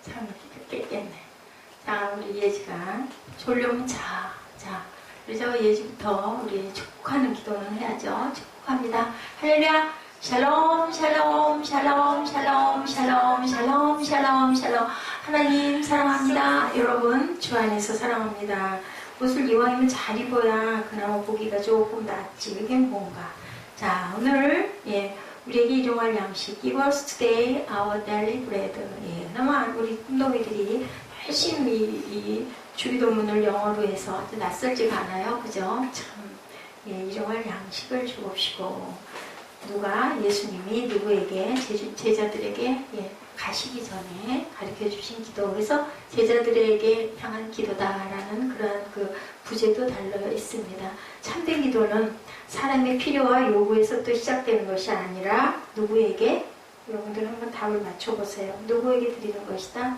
참 깼겠네. 자, 우리 예지가 졸려면 자. 우리 저 예지부터 우리 축복하는 기도는 해야죠. 축복합니다. 할렐루야. 샬롬 샬롬 샬롬 샬롬 샬롬 샬롬 샬롬 샬롬. 하나님 사랑합니다. 여러분 주 안에서 사랑합니다. 옷을 이왕이면 잘 입어야 그나마 보기가 조금 낫지. 이게 뭔가. 자, 오늘 우리에게 일용할 양식 Give us today our daily bread. 그나마 우리 꿈동이들이 열심히 이 주기도문을 영어로 해서 아주 낯설지가 않아요. 그죠? 참 일용할 양식을 주옵시고, 누가 예수님이 누구에게 제자들에게 가시기 전에 가르쳐 주신 기도, 그래서 제자들에게 향한 기도다라는 그러한 그 부제도 달려 있습니다. 참된 기도는 사람의 필요와 요구에서 또 시작되는 것이 아니라 누구에게, 여러분들 한번 답을 맞춰보세요. 누구에게 드리는 것이다?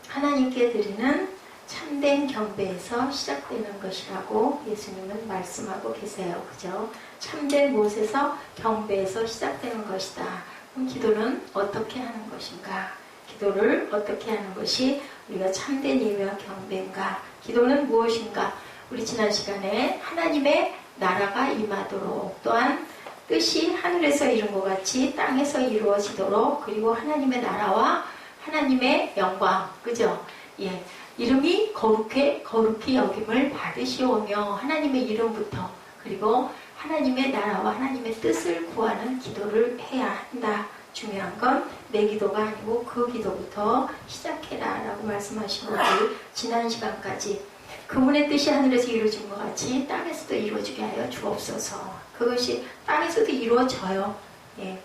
하나님께 드리는 참된 경배에서 시작되는 것이라고 예수님은 말씀하고 계세요. 그죠? 참된 곳에서 경배에서 시작되는 것이다. 그럼 기도는 어떻게 하는 것인가? 기도를 어떻게 하는 것이 우리가 참된 예배와 경배인가? 기도는 무엇인가? 우리 지난 시간에 하나님의 나라가 임하도록, 또한 뜻이 하늘에서 이룬 것 같이 땅에서 이루어지도록, 그리고 하나님의 나라와 하나님의 영광, 그죠? 이름이 거룩히 여김을 받으시오며, 하나님의 이름부터, 그리고 하나님의 나라와 하나님의 뜻을 구하는 기도를 해야 한다. 중요한 건 내 기도가 아니고 그 기도부터 시작해라 라고 말씀하신 거지. 지난 시간까지 그분의 뜻이 하늘에서 이루어진 것 같이 땅에서도 이루어지게 하여 주옵소서. 그것이 땅에서도 이루어져요.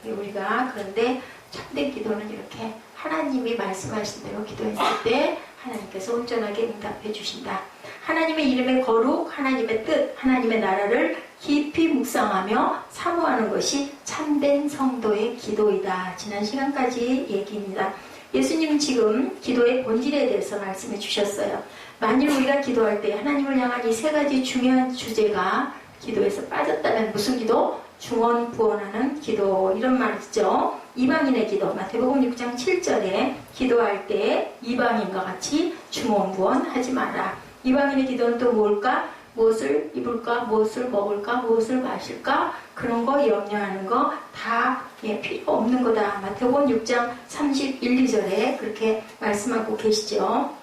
우리가 그런데 참된 기도는 이렇게 하나님이 말씀하신 대로 기도했을 때 하나님께서 온전하게 응답해 주신다. 하나님의 이름의 거룩, 하나님의 뜻, 하나님의 나라를 깊이 묵상하며 사모하는 것이 참된 성도의 기도이다. 지난 시간까지 얘기입니다. 예수님은 지금 기도의 본질에 대해서 말씀해 주셨어요. 만일 우리가 기도할 때 하나님을 향한 이 세 가지 중요한 주제가 기도에서 빠졌다면 무슨 기도? 중언부언하는 기도, 이런 말 있죠. 이방인의 기도, 마태복음 6장 7절에 기도할 때 이방인과 같이 중언부언하지 마라. 이방인의 기도는 또 뭘까? 무엇을 입을까? 무엇을 먹을까? 무엇을 마실까? 그런 거 염려하는 거 다 필요 없는 거다. 마태복음 6장 31, 2절에 그렇게 말씀하고 계시죠.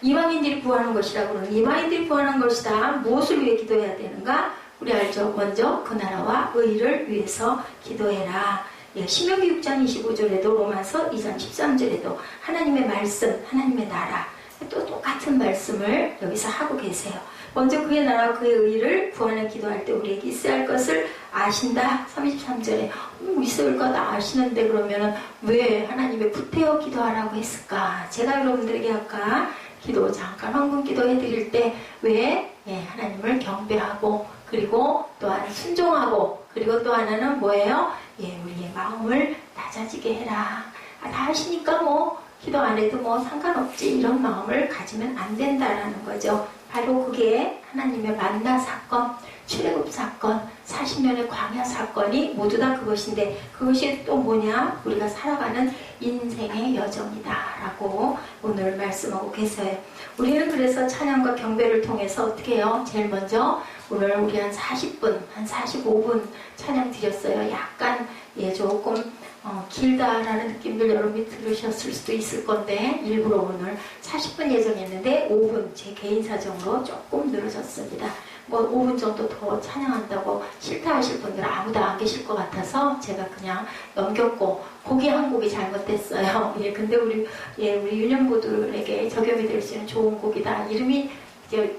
이방인들이 구하는 것이라고 그러는, 이방인들이 구하는 것이다. 무엇을 위해 기도해야 되는가? 우리 알죠? 먼저 그 나라와 의를 위해서 기도해라. 신명기 6장 25절에도 로마서 2장 13절에도 하나님의 말씀, 하나님의 나라, 또 똑같은 말씀을 여기서 하고 계세요. 먼저 그의 나라와 그의 의를 구하는 기도할 때 우리에게 있어야 할 것을 아신다. 33절에 있을 것 아시는데 그러면은 왜 하나님의 붙들어 기도하라고 했을까? 제가 여러분들에게 아까 기도 잠깐 헌금 기도해 드릴 때 왜 하나님을 경배하고, 그리고 또한 순종하고, 그리고 또 하나는 뭐예요? 우리의 마음을 낮아지게 해라. 다 하시니까 뭐 기도 안 해도 뭐 상관없지, 이런 마음을 가지면 안 된다라는 거죠. 바로 그게 하나님의 만나 사건, 출애굽 사건, 40년의 광야 사건이 모두 다 그것인데, 그것이 또 뭐냐? 우리가 살아가는 인생의 여정이다 라고 오늘 말씀하고 계세요. 우리는 그래서 찬양과 경배를 통해서 어떻게 해요? 제일 먼저 오늘 우리 한 40분, 한 45분 찬양 드렸어요. 약간 조금 길다라는 느낌들 여러분이 들으셨을 수도 있을 건데, 일부러 오늘 40분 예정했는데 5분 제 개인 사정으로 조금 늘어졌습니다. 뭐 5분 정도 더 찬양한다고 싫다 하실 분들은 아무도 안 계실 것 같아서 제가 그냥 넘겼고, 곡이 한 곡이 잘못됐어요. 근데 우리 유년부들에게 적용이 될 수 있는 좋은 곡이다. 이름이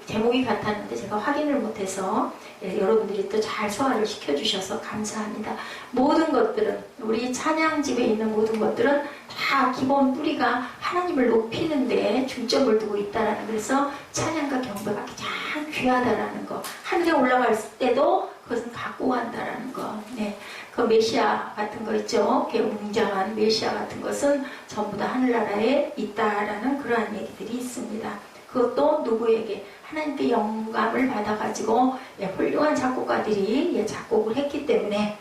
제목이 같았는데 제가 확인을 못해서 여러분들이 또 잘 소화를 시켜주셔서 감사합니다. 모든 것들은, 우리 찬양집에 있는 모든 것들은 다 기본 뿌리가 하나님을 높이는데 중점을 두고 있다라는, 그래서 찬양과 경배가 가장 귀하다라는 거, 하늘에 올라갈 때도 그것은 갖고 간다라는 거. 그 메시아 같은 거 있죠. 웅장한 메시아 같은 것은 전부 다 하늘나라에 있다라는 그러한 얘기들이 있습니다. 그것도 누구에게? 하나님께 영감을 받아가지고 훌륭한 작곡가들이 작곡을 했기 때문에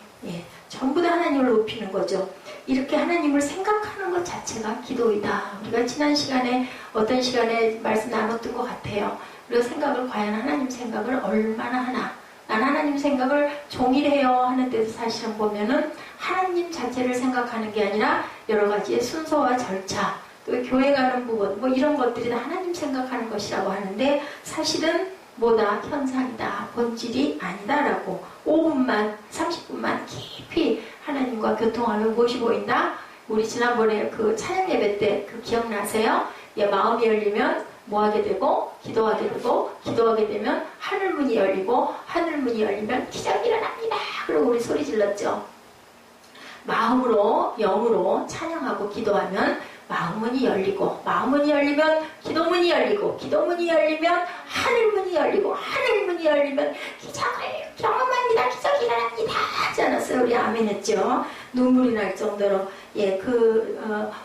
전부 다 하나님을 높이는 거죠. 이렇게 하나님을 생각하는 것 자체가 기도이다. 우리가 지난 시간에 어떤 시간에 말씀 나눴던 것 같아요. 우리가 생각을 과연 하나님 생각을 얼마나 하나. 난 하나님 생각을 종일 해요 하는데도 사실은 보면은 하나님 자체를 생각하는 게 아니라 여러 가지의 순서와 절차, 또 교회 가는 부분, 뭐 이런 것들이 다 하나님 생각하는 것이라고 하는데 사실은 뭐다? 현상이다. 본질이 아니다라고 5분만, 30분만 깊이 하나님과 교통하면 무엇이 보인다? 우리 지난번에 그 찬양 예배 때 그 기억나세요? 예, 마음이 열리면 뭐 하게 되고 기도하게 되고 기도하게 되면 하늘문이 열리고 하늘문이 열리면 기적이 일어납니다. 그리고 우리 소리 질렀죠. 마음으로 영으로 찬양하고 기도하면 마음문이 열리고 마음문이 열리면 기도문이 열리고 기도문이 열리면 하늘문이 열리고 하늘문이 열리면 기적을 경험합니다. 기적이 일어납니다. 하지 않았어요? 우리 아멘 했죠. 눈물이 날 정도로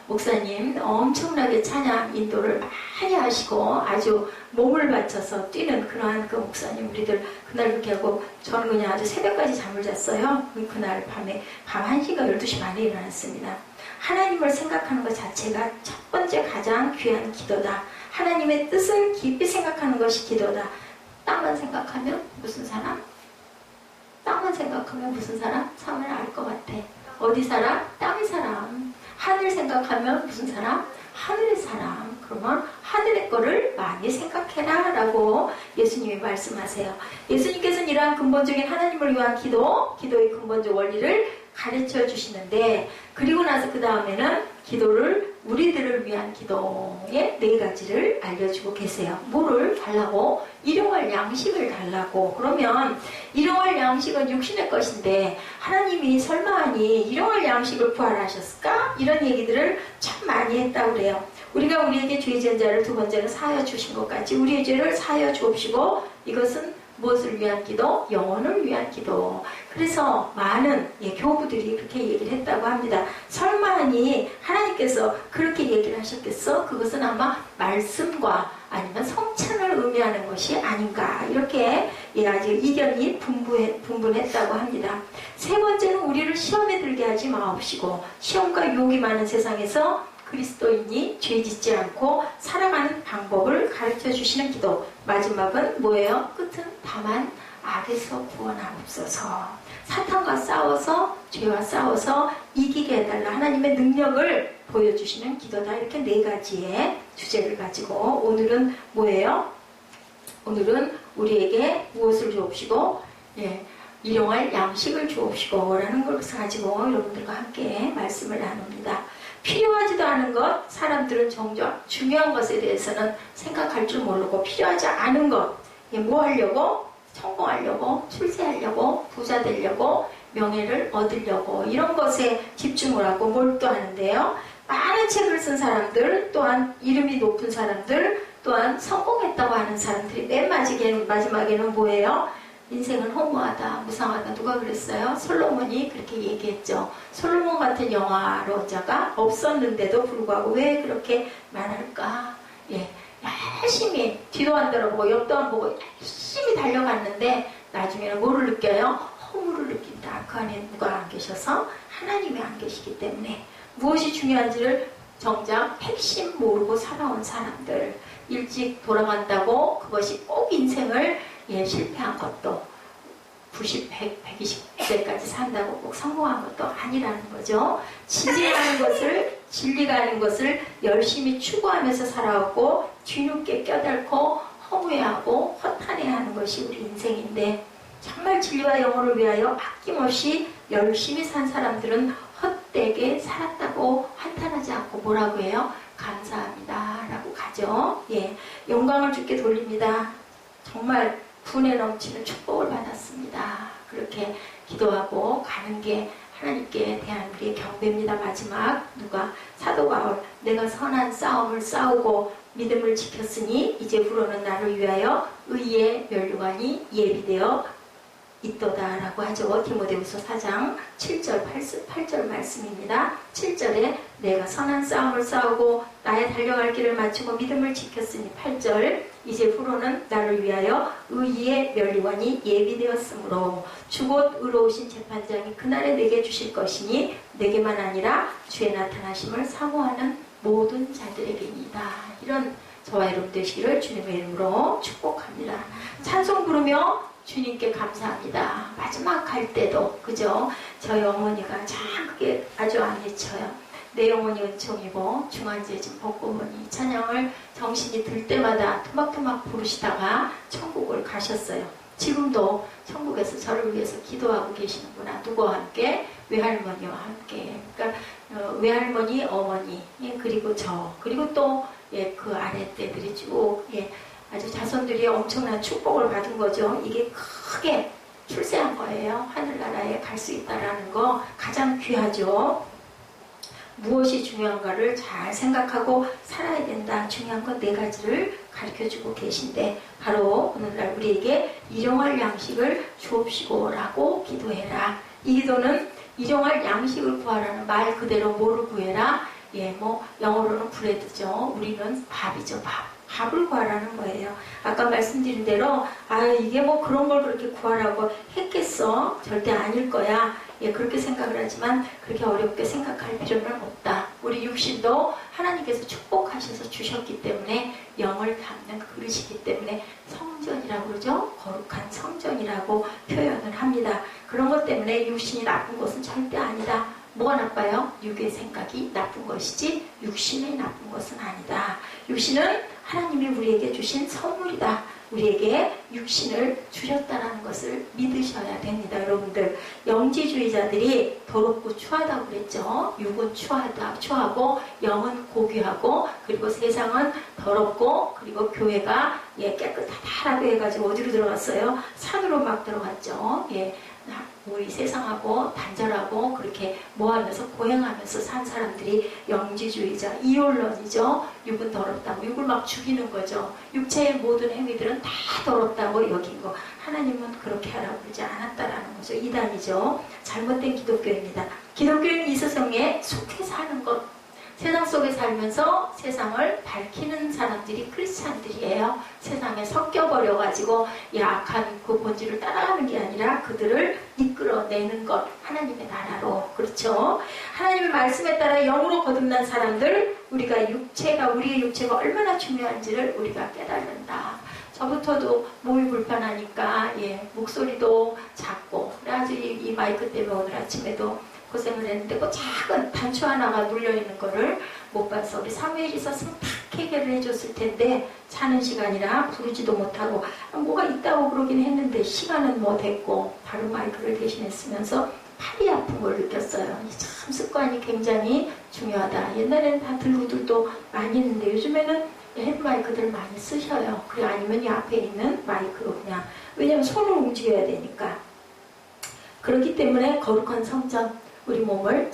목사님 엄청나게 찬양 인도를 많이 하시고 아주 몸을 바쳐서 뛰는 그러한 그 목사님 우리들 그날 그렇게 하고 저는 그냥 아주 새벽까지 잠을 잤어요. 그날 밤에 밤 1시가 12시 반에 일어났습니다. 하나님을 생각하는 것 자체가 첫 번째 가장 귀한 기도다. 하나님의 뜻을 깊이 생각하는 것이 기도다. 땅만 생각하면 무슨 사람? 땅만 생각하면 무슨 사람? 사람을 알 것 같아. 어디 사람? 땅의 사람. 하늘 생각하면 무슨 사람? 하늘의 사람. 그러면 하늘의 거를 많이 생각해라 라고 예수님이 말씀하세요. 예수님께서는 이러한 근본적인 하나님을 위한 기도의 근본적 원리를 가르쳐 주시는데 그리고 나서 그 다음에는 기도를 우리들을 위한 기도의 4가지를 알려주고 계세요. 뭐를 달라고? 일용할 양식을 달라고. 그러면 일용할 양식은 육신의 것인데 하나님이 설마하니 일용할 양식을 구하셨을까? 이런 얘기들을 참 많이 했다고 그래요. 우리가 우리에게 죄 지은 자를 2번째는 사하여 주신 것 같이 우리의 죄를 사하여 주옵시고 이것은 무엇을 위한 기도? 영혼을 위한 기도. 그래서 많은 교부들이 그렇게 얘기를 했다고 합니다. 설마하니 하나님께서 그렇게 얘기를 하셨겠어? 그것은 아마 말씀과 아니면 성찬을 의미하는 것이 아닌가 이렇게 아주 이견이 분분했다고 합니다. 3번째는 우리를 시험에 들게 하지 마옵시고 시험과 유혹이 많은 세상에서 그리스도인이 죄짓지 않고 살아가는 방법을 가르쳐 주시는 기도. 마지막은 뭐예요? 끝은 다만 악에서 구원하옵소서. 사탄과 싸워서 죄와 싸워서 이기게 해달라. 하나님의 능력을 보여주시는 기도다. 이렇게 4가지의 주제를 가지고 오늘은 뭐예요? 오늘은 우리에게 무엇을 주옵시고 일용할 양식을 주옵시고 라는 것을 가지고 여러분들과 함께 말씀을 나눕니다. 필요하지도 않은 것, 사람들은 종종 중요한 것에 대해서는 생각할 줄 모르고 필요하지 않은 것, 뭐 하려고? 성공하려고, 출세하려고, 부자 되려고, 명예를 얻으려고 이런 것에 집중을 하고 몰두하는데요. 많은 책을 쓴 사람들, 또한 이름이 높은 사람들, 또한 성공했다고 하는 사람들이 맨 마지막에는 뭐예요? 인생은 허무하다, 무상하다. 누가 그랬어요? 솔로몬이 그렇게 얘기했죠. 솔로몬 같은 영화로자가 없었는데도 불구하고 왜 그렇게 말할까? 열심히 뒤도 안 돌아보고 옆도 안 보고 열심히 달려갔는데 나중에는 뭐를 느껴요? 허무를 느낀다. 그 안에 누가 안 계셔서? 하나님이 안 계시기 때문에 무엇이 중요한지를 정작 핵심 모르고 살아온 사람들 일찍 돌아간다고 그것이 꼭 인생을 실패한 것도 90, 100, 120세까지 산다고 꼭 성공한 것도 아니라는 거죠. 진리가 아닌 것을 열심히 추구하면서 살아왔고 뒤늦게 껴들고 허무해하고 허탄해하는 것이 우리 인생인데 정말 진리와 영혼을 위하여 아낌없이 열심히 산 사람들은 헛되게 살았다고 한탄하지 않고 뭐라고 해요? 감사합니다 라고 가죠. 영광을 주께 돌립니다. 정말 분에 넘치는 축복을 받았습니다. 그렇게 기도하고 가는 게 하나님께 대한 우리의 경배입니다. 마지막 사도 바울 내가 선한 싸움을 싸우고 믿음을 지켰으니 이제 후로는 나를 위하여 의의 면류관이 예비되어 있도다라고 하죠. 디모데후서 4장 7절 8절 말씀입니다. 7절에 내가 선한 싸움을 싸우고 나의 달려갈 길을 마치고 믿음을 지켰으니 8절 이제 후로는 나를 위하여 의의 면류관이 예비되었으므로 주곧 의로우신 재판장이 그날에 내게 주실 것이니 내게만 아니라 주의 나타나심을 사모하는 모든 자들에게입니다. 이런 저와 여러분 되시기를 주님의 이름으로 축복합니다. 찬송 부르며 주님께 감사합니다. 마지막 갈 때도 그죠? 저희 어머니가 참 그게 아주 안 미쳐요. 내 영혼이 은총이고 중환제진 벗고 보니 찬양을 정신이 들 때마다 토막토막 부르시다가 천국을 가셨어요. 지금도 천국에서 저를 위해서 기도하고 계시는구나. 누구와 함께? 외할머니와 함께. 그러니까 외할머니, 어머니, 예, 그리고 저, 그리고 또 예, 그 아래 때들이 쭉 예, 아주 자손들이 엄청난 축복을 받은 거죠. 이게 크게 출세한 거예요. 하늘나라에 갈 수 있다라는 거 가장 귀하죠. 무엇이 중요한가를 잘 생각하고 살아야 된다. 중요한 건 4가지를 가르쳐주고 계신데 바로 오늘날 우리에게 일용할 양식을 주옵시고라고 기도해라. 이 기도는 일용할 양식을 구하라는 말 그대로 뭐를 구해라? 예, 뭐 영어로는 브레드죠. 우리는 밥이죠. 밥을 구하라는 거예요. 아까 말씀드린 대로 이게 뭐 그런 걸 그렇게 구하라고 했겠어? 절대 아닐 거야. 예, 그렇게 생각을 하지만 그렇게 어렵게 생각할 필요는 없다. 우리 육신도 하나님께서 축복하셔서 주셨기 때문에 영을 담는 그릇이기 때문에 성전이라고 그러죠. 거룩한 성전이라고 표현을 합니다. 그런 것 때문에 육신이 나쁜 것은 절대 아니다. 뭐가 나빠요? 육의 생각이 나쁜 것이지 육신이 나쁜 것은 아니다. 육신은 하나님이 우리에게 주신 선물이다. 우리에게 육신을 주셨다는 것을 믿으셔야 됩니다. 여러분들 영지주의자들이 더럽고 추하다고 그랬죠. 육은 추하고 영은 고귀하고 그리고 세상은 더럽고 그리고 교회가 깨끗하다라고 해가지고 어디로 들어갔어요? 산으로 막 들어갔죠. 예. 우리 세상하고 단절하고 그렇게 모하면서 고행하면서 산 사람들이 영지주의자, 이혼론이죠. 육은 더럽다고 육을 막 죽이는 거죠. 육체의 모든 행위들은 다 더럽다고 여긴 거. 하나님은 그렇게 하라고 그러지 않았다라는 거죠. 이단이죠. 잘못된 기독교입니다. 기독교는 이 세상에 속해 사는 것. 세상 속에 살면서 세상을 밝히는 사람들이 크리스찬들이에요. 세상에 섞여버려가지고 악한 그 본질을 따라가는 게 아니라 그들을 이끌어내는 것. 하나님의 나라로. 그렇죠. 하나님의 말씀에 따라 영으로 거듭난 사람들, 우리의 육체가 얼마나 중요한지를 우리가 깨달는다. 저부터도 몸이 불편하니까 목소리도 작고 아주 이 마이크 때문에 오늘 아침에도 고생을 했는데 그 작은 단추 하나가 눌려있는 거를 못 봐서 우리 사무엘이 있었으면 탁 해결을 해줬을 텐데 자는 시간이라 부르지도 못하고 뭐가 있다고 그러긴 했는데 시간은 뭐 됐고 바로 마이크를 대신했으면서 팔이 아픈 걸 느꼈어요. 참 습관이 굉장히 중요하다. 옛날에는 다 들고들도 많이 있는데 요즘에는 헤드마이크들 많이 쓰셔요. 그래 아니면 이 앞에 있는 마이크로 그냥 왜냐면 손을 움직여야 되니까. 그렇기 때문에 거룩한 성전 우리 몸을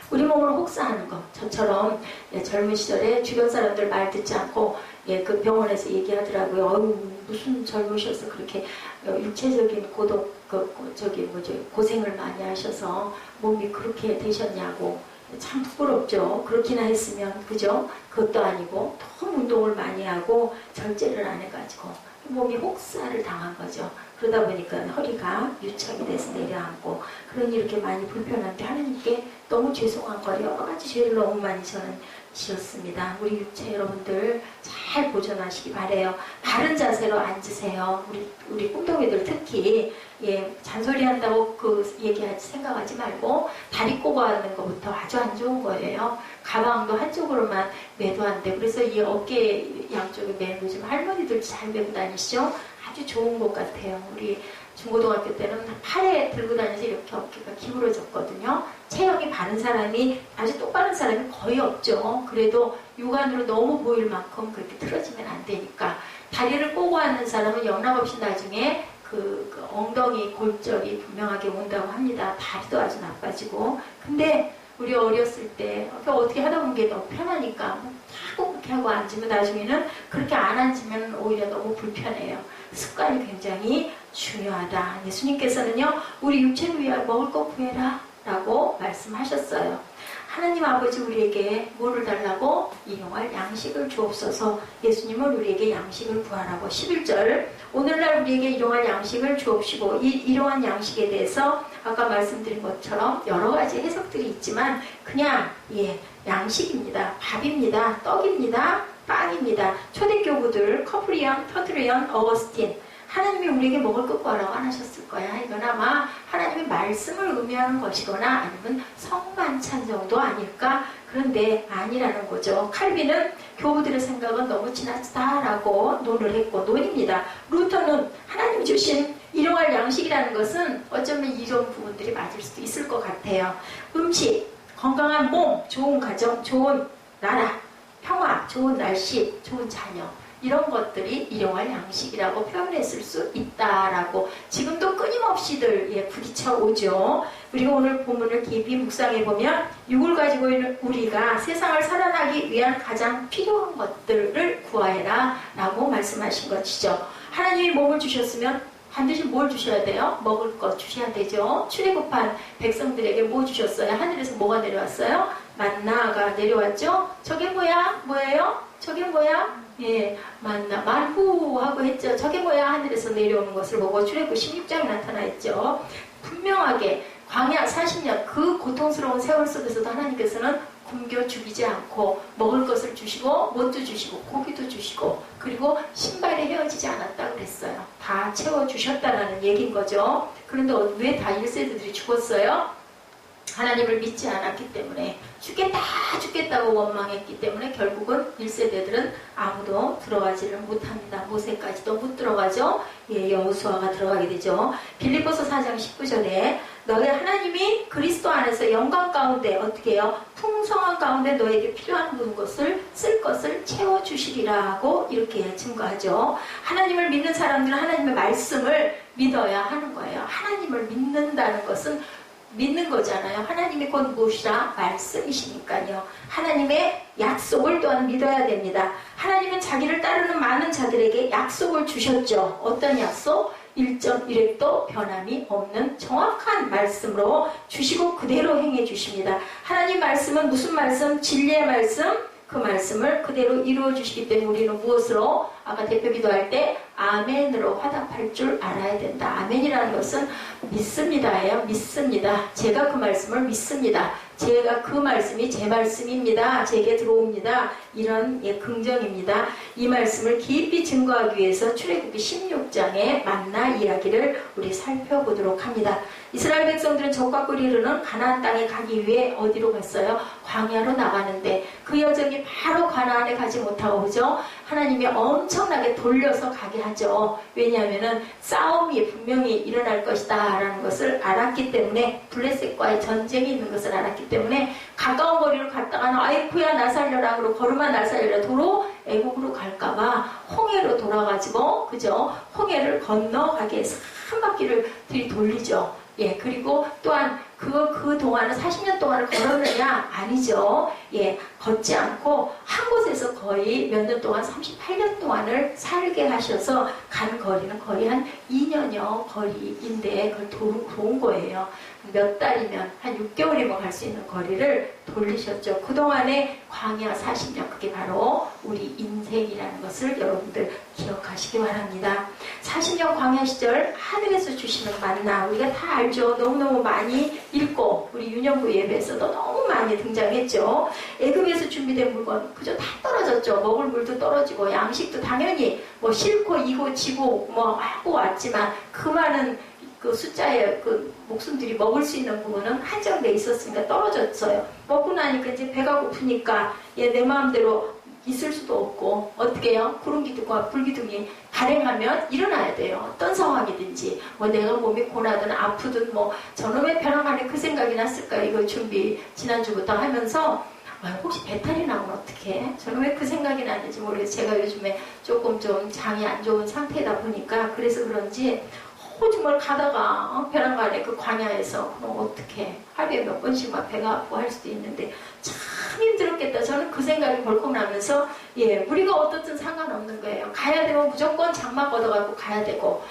혹사하는 것. 저처럼 젊은 시절에 주변 사람들 말 듣지 않고 그 병원에서 얘기하더라고요. 무슨 젊으셔서 그렇게 육체적인 고생을 많이 하셔서 몸이 그렇게 되셨냐고. 참 부끄럽죠. 그렇게나 했으면 그죠? 그것도 아니고 너무 운동을 많이 하고 절제를 안 해가지고 몸이 혹사를 당한 거죠. 그러다 보니까 허리가 유착이 돼서 내려앉고 그러니 이렇게 많이 불편한데 하나님께 너무 죄송한 거 여러 가지 죄를 너무 많이 저는 지었습니다. 우리 육체 여러분들 잘 보존하시기 바래요. 바른 자세로 앉으세요. 우리 꿈덩이들 특히 잔소리 한다고 얘기하지 생각하지 말고 다리 꼬고 하는 것부터 아주 안 좋은 거예요. 가방도 한쪽으로만 매도 안 돼. 그래서 이 어깨 양쪽에 매는 요즘 할머니들 잘 메고 다니시죠? 아주 좋은 것 같아요. 우리 중고등학교 때는 팔에 들고 다니면서 이렇게 어깨가 기울어졌거든요. 체형이 바른 사람이 아주 똑바른 사람이 거의 없죠. 그래도 육안으로 너무 보일 만큼 그렇게 틀어지면 안 되니까 다리를 꼬고 하는 사람은 영락없이 나중에 그 엉덩이 골절이 분명하게 온다고 합니다. 다리도 아주 나빠지고. 근데 우리 어렸을 때 어떻게 하다 보면 게 너무 편하니까 자꾸 그렇게 하고 앉으면 나중에는 그렇게 안 앉으면 오히려 너무 불편해요. 습관이 굉장히 중요하다. 예수님께서는요, 우리 육체를 위하여 먹을 것 구해라 라고 말씀하셨어요. 하나님 아버지 우리에게 뭐를 달라고? 일용할 양식을 주옵소서. 예수님은 우리에게 양식을 구하라고. 11절 오늘날 우리에게 일용할 양식을 주옵시고, 이 일용할 양식에 대해서 아까 말씀드린 것처럼 여러 가지 해석들이 있지만 그냥 양식입니다. 밥입니다. 떡입니다. 빵입니다. 초대교구들 커플리언, 터트리언, 어거스틴, 하나님이 우리에게 먹을 것 구하라고 안 하셨을 거야. 이건 아마 하나님의 말씀을 의미하는 것이거나 아니면 성만찬 정도 아닐까? 그런데 아니라는 거죠. 칼빈은 교우들의 생각은 너무 지나치다라고 논을 했고, 논입니다. 루터는 하나님 주신 일용할 양식이라는 것은 어쩌면 이런 부분들이 맞을 수도 있을 것 같아요. 음식, 건강한 몸, 좋은 가정, 좋은 나라, 평화, 좋은 날씨, 좋은 자녀, 이런 것들이 일용할 양식이라고 표현했을 수 있다라고 지금도 끊임없이들 부딪혀 오죠. 우리가 오늘 본문을 깊이 묵상해 보면 육을 가지고 있는 우리가 세상을 살아나기 위한 가장 필요한 것들을 구하여라 라고 말씀하신 것이죠. 하나님이 몸을 주셨으면 반드시 뭘 주셔야 돼요? 먹을 것 주셔야 되죠. 출애굽한 백성들에게 뭐 주셨어요? 하늘에서 뭐가 내려왔어요? 만나가 내려왔죠. 저게 뭐예요? 저게 뭐야? 만나, 만후하고 했죠. 저게 뭐야? 하늘에서 내려오는 것을 보고 출애굽 16장에 나타나 있죠. 분명하게 광야 40년 그 고통스러운 세월 속에서도 하나님께서는 굶겨 죽이지 않고 먹을 것을 주시고 못도 주시고 고기도 주시고 그리고 신발에 헤어지지 않았다고 그랬어요. 다 채워주셨다는 얘기인 거죠. 그런데 왜 다 1세대들이 죽었어요? 하나님을 믿지 않았기 때문에, 죽겠다고 원망했기 때문에 결국은 1세대들은 아무도 들어가지를 못합니다. 모세까지도 못 들어가죠. 여호수아가 들어가게 되죠. 빌립보서 4장 19절에 너희 하나님이 그리스도 안에서 영광 가운데 어떻게 해요? 풍성한 가운데 너에게 필요한 모든 것을 쓸 것을 채워주시리라고 이렇게 증거하죠. 하나님을 믿는 사람들은 하나님의 말씀을 믿어야 하는 거예요. 하나님을 믿는다는 것은 믿는 거잖아요. 하나님이 곧 무엇이라? 말씀이시니까요. 하나님의 약속을 또한 믿어야 됩니다. 하나님은 자기를 따르는 많은 자들에게 약속을 주셨죠. 어떤 약속? 1.1획도 변함이 없는 정확한 말씀으로 주시고 그대로 행해 주십니다. 하나님 말씀은 무슨 말씀? 진리의 말씀. 그 말씀을 그대로 이루어 주시기 때문에 우리는 무엇으로? 아까 대표 기도할 때 아멘으로 화답할 줄 알아야 된다. 아멘이라는 것은 믿습니다예요. 믿습니다. 제가 그 말씀을 믿습니다. 제가 그 말씀이 제 말씀입니다. 제게 들어옵니다. 이런 긍정입니다. 이 말씀을 깊이 증거하기 위해서 출애굽기 16장의 만나 이야기를 우리 살펴보도록 합니다. 이스라엘 백성들은 적과 꿀이 흐르는 가나안 땅에 가기 위해 어디로 갔어요? 광야로 나가는데 그 여정이 바로 가나안에 가지 못하고, 그죠? 하나님이 엄청나게 돌려서 가게 하죠. 왜냐하면은 싸움이 분명히 일어날 것이다 라는 것을 알았기 때문에, 블레셋과의 전쟁이 있는 것을 알았기 때문에 가까운 거리로 갔다가는 아이쿠야 나 살려라 그러고 걸음아 나 살려라 도로 애국으로 갈까봐 홍해로 돌아가지고, 그죠? 홍해를 건너가게 해서 한 바퀴를 들이돌리죠. 그리고 또한 그 동안은 40년 동안을 걸었느냐? 아니죠. 걷지 않고 한 곳에서 거의 몇 년 동안 38년 동안을 살게 하셔서 간 거리는 거의 한 2년여 거리인데 그걸 도온 거예요. 몇 달이면 한 6개월이면 갈 수 있는 거리를 돌리셨죠. 그동안의 광야 40년, 그게 바로 우리 인생이라는 것을 여러분들 기억하시기 바랍니다. 40년 광야 시절 하늘에서 주시는 만나 우리가 다 알죠. 너무너무 많이 읽고 우리 유년부 예배에서도 너무 많이 등장했죠. 애굽에서 준비된 물건 그저 다 떨어졌죠. 먹을 물도 떨어지고 양식도 당연히 뭐 싫고 이고 지고 뭐 하고 왔지만 그 많은 그 숫자의 그 목숨들이 먹을 수 있는 부분은 한정돼 있었으니까 떨어졌어요. 먹고 나니까 이제 배가 고프니까 내 마음대로 있을 수도 없고 어떻게 해요? 구름기둥과 불기둥이 발행하면 일어나야 돼요. 어떤 상황이든지 뭐 내가 몸이 고나든 아프든 뭐 저놈의 벼랑 안에 그 생각이 났을까요? 이거 준비 지난주부터 하면서 혹시 배탈이 나면 어떡해? 저는 왜 그 생각이 나는지 모르겠어요. 제가 요즘에 조금 좀 장이 안 좋은 상태다 보니까 그래서 그런지 정말 가다가 벼랑간에 그 광야에서 그럼 어떻게 하루에 몇 번씩만 배가 아프고 할 수도 있는데 참 힘들었겠다. 저는 그 생각이 벌컥 나면서 우리가 어떻든 상관없는 거예요. 가야 되면 무조건 장막 걷어갖고 가야 되고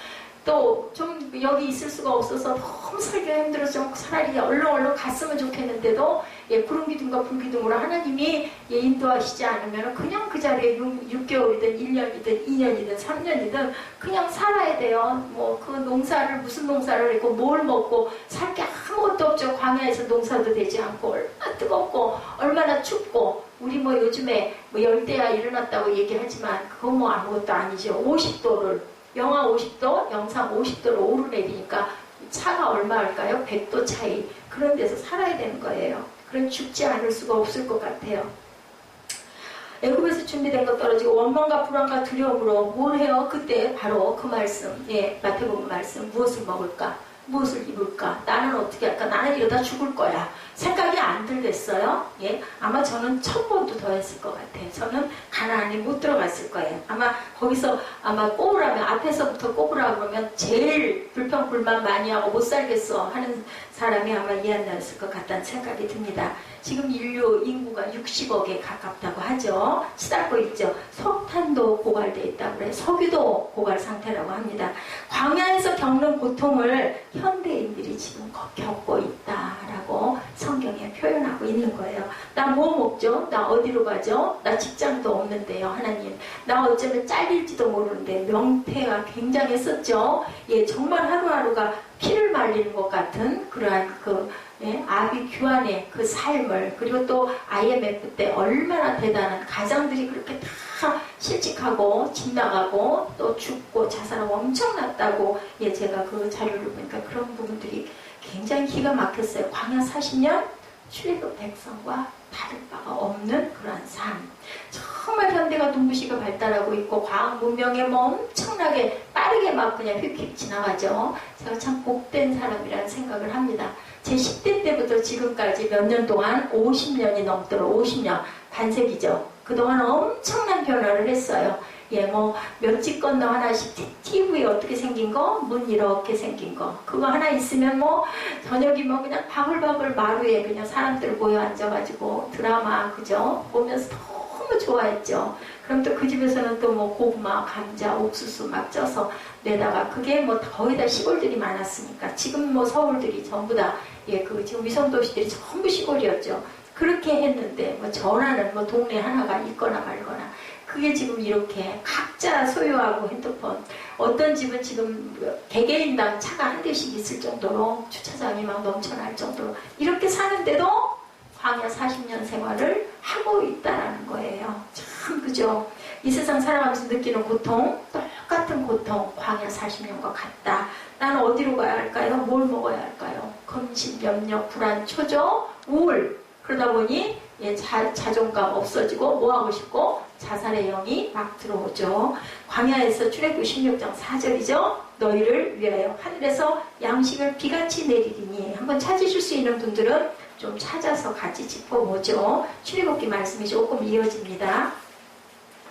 또 좀 여기 있을 수가 없어서 너무 살기가 힘들어서 차라리 얼른 갔으면 좋겠는데도 구름기둥과 불기둥으로 하나님이 인도하시지 않으면 그냥 그 자리에 6개월이든 1년이든 2년이든 3년이든 그냥 살아야 돼요. 뭐 그 농사를 무슨 농사를 했고 뭘 먹고 살 게 아무것도 없죠. 광야에서 농사도 되지 않고 얼마나 뜨겁고 얼마나 춥고 우리 뭐 요즘에 뭐 열대야 일어났다고 얘기하지만 그거 뭐 아무것도 아니죠. 50도를 영하 50도, 영상 50도로 오르내리니까 차가 얼마일까요? 100도 차이. 그런 데서 살아야 되는 거예요. 그럼 죽지 않을 수가 없을 것 같아요. 애굽에서 준비된 것 떨어지고 원망과 불안과 두려움으로 뭘 해요? 그때 바로 그 말씀, 마태복음 말씀, 무엇을 먹을까? 무엇을 입을까? 나는 어떻게 할까? 나는 이러다 죽을 거야. 생각이 안 들겠어요? 아마 저는 1000번도 더 했을 것 같아요. 저는 가나안에 못 들어갔을 거예요. 아마 거기서 아마 꼽으라면 앞에서부터 꼽으라 그러면 제일 불평불만 많이 하고 못 살겠어 하는 사람이 아마 이한나였을 것 같다는 생각이 듭니다. 지금 인류 인구가 60억에 가깝다고 하죠. 시달고 있죠. 석탄도 고갈되어 있다고 그래요. 석유도 고갈 상태라고 합니다. 광야에서 겪는 고통을 현대인들이 지금 겪고 있다라고 성경에 표현하고 있는 거예요. 나 뭐 먹죠? 나 어디로 가죠? 나 직장도 없는데요. 하나님, 나 어쩌면 잘릴지도 모르는데 명태가 굉장했었죠. 정말 하루하루가 피를 말리는 것 같은 그러한 아비 규환의 그 삶을, 그리고 또 IMF 때 얼마나 대단한 가장들이 그렇게 다 실직하고 집 나가고 또 죽고 자살하고 엄청났다고 제가 그 자료를 보니까 그런 부분들이 굉장히 기가 막혔어요. 광야 40년 출애굽 백성과 다를 바가 없는 그러한 삶. 정말 현대가 눈부시게 발달하고 있고 과학 문명에 뭐 엄청나게 빠르게 막 그냥 휙휙 지나가죠. 제가 참 복된 사람이라는 생각을 합니다. 제 10대 때부터 지금까지 몇 년 동안 50년이 넘도록 50년 반세기죠. 그동안 엄청난 변화를 했어요. 뭐 몇 집 건너 하나씩 TV에 어떻게 생긴 거, 문 이렇게 생긴 거, 그거 하나 있으면 뭐 저녁이면 그냥 바글바글 마루에 그냥 사람들 모여 앉아가지고 드라마 그죠 보면서 너무 좋아했죠. 그럼 또 그 집에서는 또 뭐 고구마, 감자, 옥수수 막 쪄서 내다가 그게 뭐 거의 다 시골들이 많았으니까 지금 뭐 서울들이 전부 다 지금 위성도시들이 전부 시골이었죠. 그렇게 했는데 뭐 전화는 뭐 동네 하나가 있거나 말거나 그게 지금 이렇게 각자 소유하고 핸드폰, 어떤 집은 지금 개개인당 차가 한 대씩 있을 정도로 주차장이 막 넘쳐날 정도로 이렇게 사는데도 광야 40년 생활을 하고 있다라는 거예요. 참 그죠? 이 세상 살아가면서 느끼는 고통, 똑같은 고통, 광야 40년과 같다. 나는 어디로 가야 할까요? 뭘 먹어야 할까요? 근심, 염려, 불안, 초조, 우울. 그러다 보니 자존감 없어지고 뭐하고 싶고 자살의 영이 막 들어오죠. 광야에서 출애굽 16장 4절이죠. 너희를 위하여 하늘에서 양식을 비같이 내리리니. 한번 찾으실 수 있는 분들은 좀 찾아서 같이 짚어보죠. 출애굽기 말씀이 조금 이어집니다.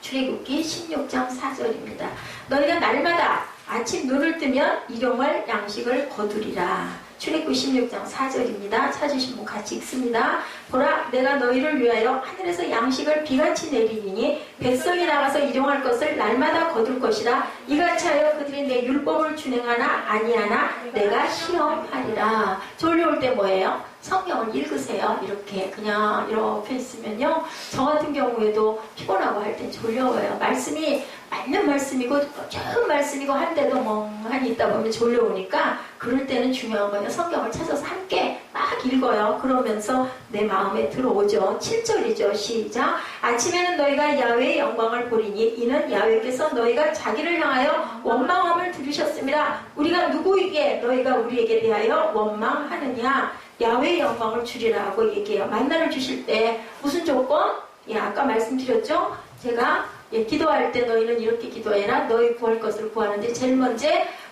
출애굽기 16장 4절입니다. 너희가 날마다 아침 눈을 뜨면 일용할 양식을 거두리라. 출애굽 16장 4절입니다. 찾으신 분 같이 읽습니다. 보라, 내가 너희를 위하여 하늘에서 양식을 비같이 내리니 백성이 나가서 일용할 것을 날마다 거둘 것이라. 이같이 하여 그들이 내 율법을 준행하나 아니하나 내가 시험하리라. 졸려올 때 뭐예요? 성경을 읽으세요. 이렇게 그냥 이렇게 있으면요, 저 같은 경우에도 피곤하고 할 땐 졸려워요. 말씀이 맞는 말씀이고 좋은 말씀이고 한데도 멍하니 있다 보면 졸려오니까 그럴 때는 중요한 거는 성경을 찾아서 함께 막 읽어요. 그러면서 내 마음에 들어오죠. 7절이죠. 시작. 아침에는 너희가 야훼의 영광을 보리니 이는 야훼께서 너희가 자기를 향하여 원망함을 들으셨습니다. 우리가 누구에게 너희가 우리에게 대하여 원망하느냐. 야훼의 영광을 주리라고 얘기해요. 만나를 주실 때 무슨 조건? 아까 말씀드렸죠. 제가 기도할 때 너희는 이렇게 기도해라. 너희 구할 것을 구하는데 제일 먼저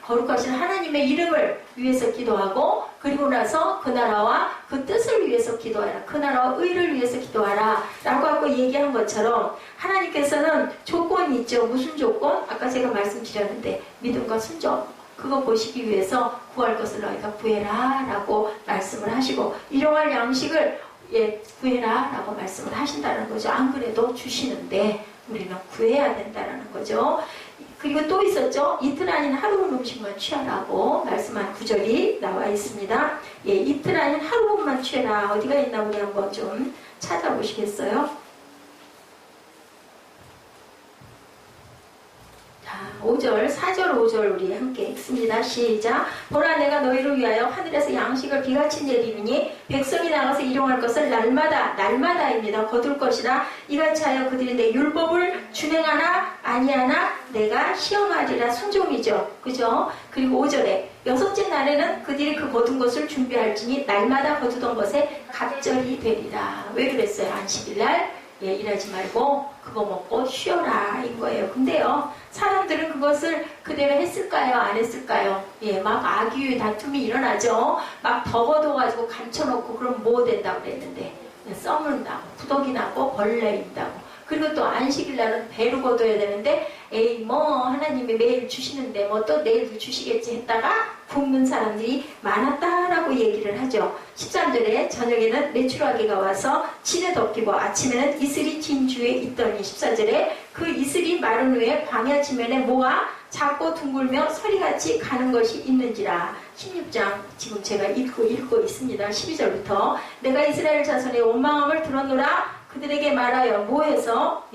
거룩하신 하나님의 이름을 위해서 기도하고, 그리고 나서 그 나라와 그 뜻을 위해서 기도하라. 그 나라와 의를 위해서 기도하라 라고 하고 얘기한 것처럼 하나님께서는 조건이 있죠. 무슨 조건? 아까 제가 말씀드렸는데 믿음과 순종. 그거 보시기 위해서 구할 것을 너희가 구해라 라고 말씀을 하시고 일용할 양식을 구해라 라고 말씀을 하신다는 거죠. 안 그래도 주시는데 우리는 구해야 된다는 거죠. 그리고 또 있었죠. 이틀 아닌 하루 음식만 취하라고 말씀한 구절이 나와 있습니다. 이틀 아닌 하루만 취해라. 어디가 있나 우리 한번 좀 찾아보시겠어요? 5절, 4절, 5절 우리 함께 읽습니다. 시작. 보라 내가 너희를 위하여 하늘에서 양식을 비같이 내리니 백성이 나가서 일용할 것을 날마다입니다. 거둘 것이라. 이같이 하여 그들이 내 율법을 준행하나 아니하나 내가 시험하리라. 순종이죠. 그죠? 그리고 5절에 여섯째 날에는 그들이 그 거둔 것을 준비할지니 날마다 거두던 것에 갑절이 되리라. 왜 그랬어요? 안식일날 일하지 말고 그거 먹고 쉬어라 인 거예요. 근데요 사람들은 그것을 그대로 했을까요? 안 했을까요? 막 악유의 다툼이 일어나죠. 막 덮어둬가지고 감춰놓고 그럼 뭐 된다고 그랬는데 썩는다고 부덕이 나고 벌레인다고. 그리고 또 안식일날은 배로 거둬야 되는데 에이 뭐 하나님이 매일 주시는데 뭐 또 내일도 주시겠지 했다가 굶는 사람들이 많았다라고 얘기를 하죠. 13절에 저녁에는 메추라기가 와서 진에 덮이고 아침에는 이슬이 진주에 있더니 14절에 그 이슬이 마른 후에 광야 지면에 모아 작고 둥글며 서리같이 가는 것이 있는지라. 16장 지금 제가 읽고 있습니다. 12절부터 내가 이스라엘 자손의 온 마음을 들었노라. 그들에게 말하여 뭐해서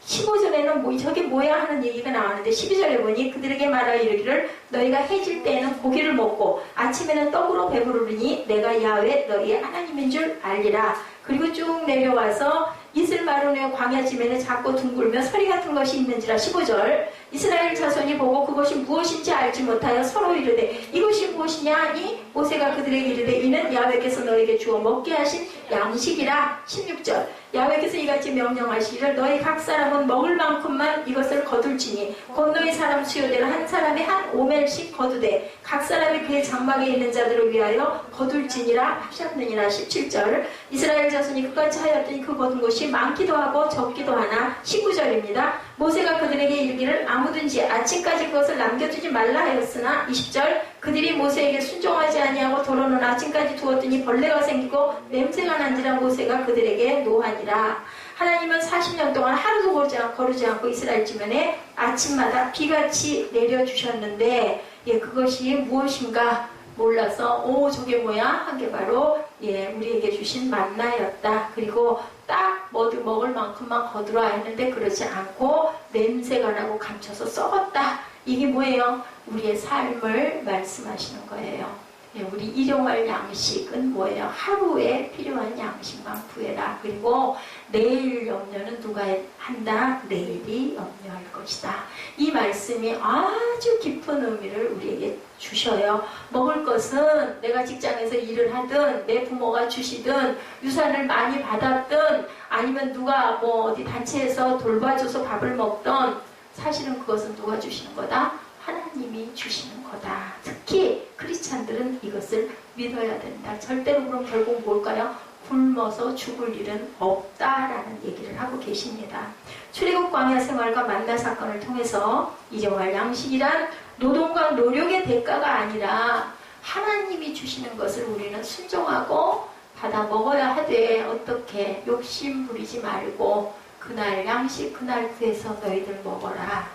15절에는 저게 뭐야 하는 얘기가 나왔는데 12절에 보니 그들에게 말하여 이르기를 너희가 해질 때에는 고기를 먹고 아침에는 떡으로 배부르니 내가 야훼 너희의 하나님인 줄 알리라. 그리고 쭉 내려와서 이슬 마른 후에 광야 지면에 작고 둥글며 서리 같은 것이 있는지라. 15절 이스라엘 자손이 보고 그것이 무엇인지 알지 못하여 서로 이르되 이것이 무엇이냐 니 모세가 그들에게 이르되 이는 야훼께서 너에게 주어 먹게 하신 양식이라. 16절 야훼께서 이같이 명령하시기를 너희 각 사람은 먹을 만큼만 이것을 거둘지니 곧 너희 사람 수요대로 한 사람이 한 오멜씩 거두되 각 사람이 그의 장막에 있는 자들을 위하여 거둘지니라 하셨느니라. 17절 이스라엘 자손이 그같이 하였더니 그 거둔 것이 많기도 하고 적기도 하나. 19절입니다. 모세가 그들에게 이르기를 아무든지 아침까지 그것을 남겨두지 말라 하였으나 20절 그들이 모세에게 순종하지 아니하고 도로는 아침까지 두었더니 벌레가 생기고 냄새가 난지라 모세가 그들에게 노하니라. 하나님은 40년 동안 하루도 거르지 않고 이스라엘 지면에 아침마다 비같이 내려주셨는데 그것이 무엇인가 몰라서 저게 뭐야? 한 게 바로 우리에게 주신 만나였다. 그리고 딱 먹을 만큼만 거두라 했는데 그렇지 않고 냄새가 나고 감춰서 썩었다. 이게 뭐예요? 우리의 삶을 말씀하시는 거예요. 우리 일용할 양식은 뭐예요? 하루에 필요한 양식만 구해라. 그리고 내일 염려는 누가 한다? 내일이 염려할 것이다. 이 말씀이 아주 깊은 의미를 우리에게 주셔요. 먹을 것은 내가 직장에서 일을 하든 내 부모가 주시든 유산을 많이 받았든 아니면 누가 어디 단체에서 돌봐줘서 밥을 먹던 사실은 그것은 누가 주시는 거다? 하나님이 주시는 거다. 특히 크리스찬들은 이것을 믿어야 된다. 절대로 그럼 결국 뭘까요? 굶어서 죽을 일은 없다라는 얘기를 하고 계십니다. 출애굽 광야 생활과 만나 사건을 통해서 일용할 양식이란 노동과 노력의 대가가 아니라 하나님이 주시는 것을 우리는 순종하고 받아 먹어야 하되 어떻게 욕심 부리지 말고 그날 양식 그날 구해서 너희들 먹어라.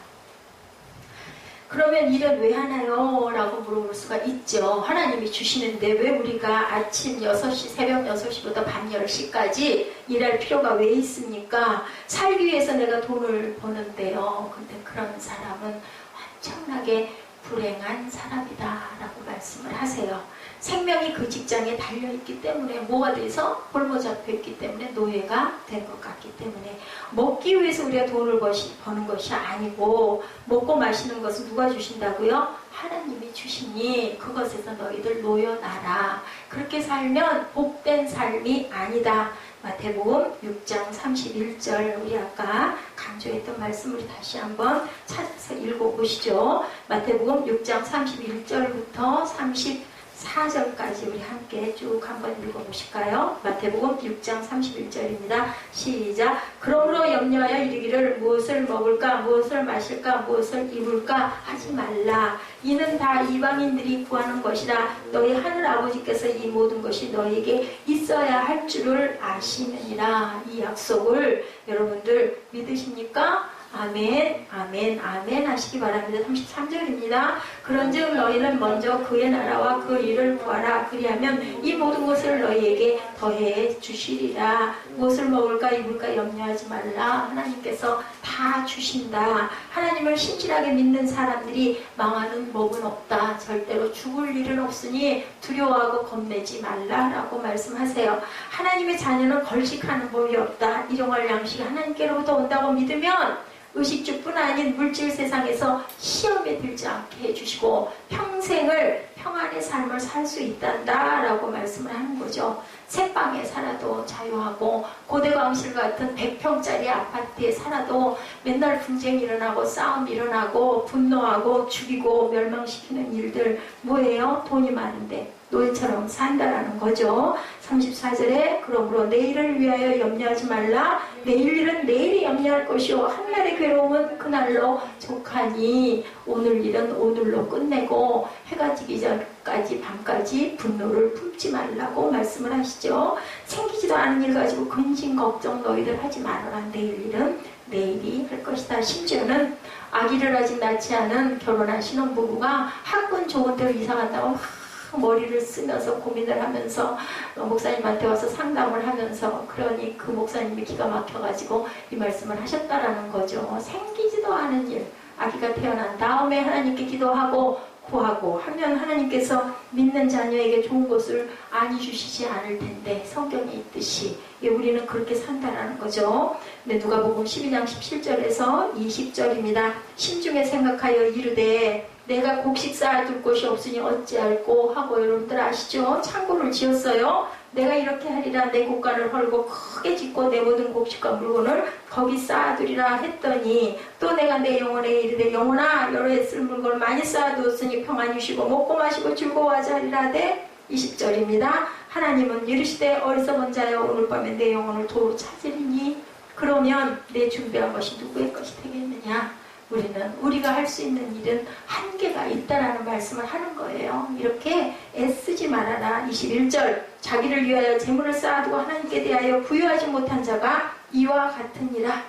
그러면 일은 왜 하나요? 라고 물어볼 수가 있죠. 하나님이 주시는데 왜 우리가 아침 6시, 새벽 6시부터 밤 10시까지 일할 필요가 왜 있습니까? 살기 위해서 내가 돈을 버는데요. 근데 그런 사람은 엄청나게 불행한 사람이다 라고 말씀을 하세요. 생명이 그 직장에 달려있기 때문에 뭐가 돼서 홀로 잡혀있기 때문에 노예가 된 것 같기 때문에 먹기 위해서 우리가 돈을 버는 것이 아니고 먹고 마시는 것은 누가 주신다고요? 하나님이 주시니 그것에서 너희들 놓여놔라. 그렇게 살면 복된 삶이 아니다. 마태복음 6장 31절 우리 아까 강조했던 말씀을 다시 한번 찾아서 읽어보시죠. 마태복음 6장 31절부터 4절까지 우리 함께 쭉 한번 읽어보실까요? 마태복음 6장 31절입니다. 시작. 그러므로 염려하여 이르기를 무엇을 먹을까 무엇을 마실까 무엇을 입을까 하지 말라. 이는 다 이방인들이 구하는 것이라. 너희 하늘 아버지께서 이 모든 것이 너희에게 있어야 할 줄을 아시느니라. 이 약속을 여러분들 믿으십니까? 아멘, 아멘, 아멘 하시기 바랍니다. 33절입니다. 그런즉 너희는 먼저 그의 나라와 그 일을 구하라. 그리하면 이 모든 것을 너희에게 더해 주시리라. 무엇을 먹을까 입을까 염려하지 말라. 하나님께서 다 주신다. 하나님을 신실하게 믿는 사람들이 망하는 법은 없다. 절대로 죽을 일은 없으니 두려워하고 겁내지 말라라고 말씀하세요. 하나님의 자녀는 걸식하는 법이 없다. 일용할 양식이 하나님께로부터 온다고 믿으면 의식주뿐 아닌 물질 세상에서 시험에 들지 않게 해주시고 평생을 평안의 삶을 살 수 있단다 라고 말씀을 하는 거죠. 새방에 살아도 자유하고 고대광실 같은 100평짜리 아파트에 살아도 맨날 분쟁이 일어나고 싸움이 일어나고 분노하고 죽이고 멸망시키는 일들 뭐예요? 돈이 많은데 노예처럼 산다라는 거죠. 34절에 그러므로 내일을 위하여 염려하지 말라. 내일 일은 내일이 염려할 것이요 한날의 괴로움은 그날로 족하니 오늘 일은 오늘로 끝내고 해가 지기 전까지 밤까지 분노를 품지 말라고 말씀을 하시죠. 생기지도 않은 일 가지고 근심 걱정 너희들 하지 말아라. 내일 일은 내일이 할 것이다. 심지어는 아기를 아직 낳지 않은 결혼한 신혼부부가 학군 좋은 데로 이사 간다고 머리를 쓰면서 고민을 하면서 목사님한테 와서 상담을 하면서 그러니 그 목사님이 기가 막혀가지고 이 말씀을 하셨다라는 거죠. 생기지도 않은 일, 아기가 태어난 다음에 하나님께 기도하고 구하고 하면 하나님께서 믿는 자녀에게 좋은 것을 안이 주시지 않을 텐데 성경에 있듯이 우리는 그렇게 산다라는 거죠. 근데 누가복음 12장 17절에서 20절입니다. 심중에 생각하여 이르되 내가 곡식 쌓아둘 곳이 없으니 어찌할꼬 하고 여러분들 아시죠? 창고를 지었어요. 내가 이렇게 하리라. 내 곳간을 헐고 크게 짓고 내 모든 곡식과 물건을 거기 쌓아두리라 했더니 또 내가 내 영혼에 이르되 영혼아 여러 해 쓸 물건을 많이 쌓아두었으니 평안히 쉬고 먹고 마시고 즐거워하자 하리라되 20절입니다. 하나님은 이르시되 어리석은 자여 오늘 밤에 내 영혼을 도로 찾으리니 그러면 내 준비한 것이 누구의 것이 되겠느냐. 우리가 할 수 있는 일은 한계가 있다라는 말씀을 하는 거예요. 이렇게 애쓰지 말아라. 21절 자기를 위하여 재물을 쌓아두고 하나님께 대하여 부유하지 못한 자가 이와 같으니라.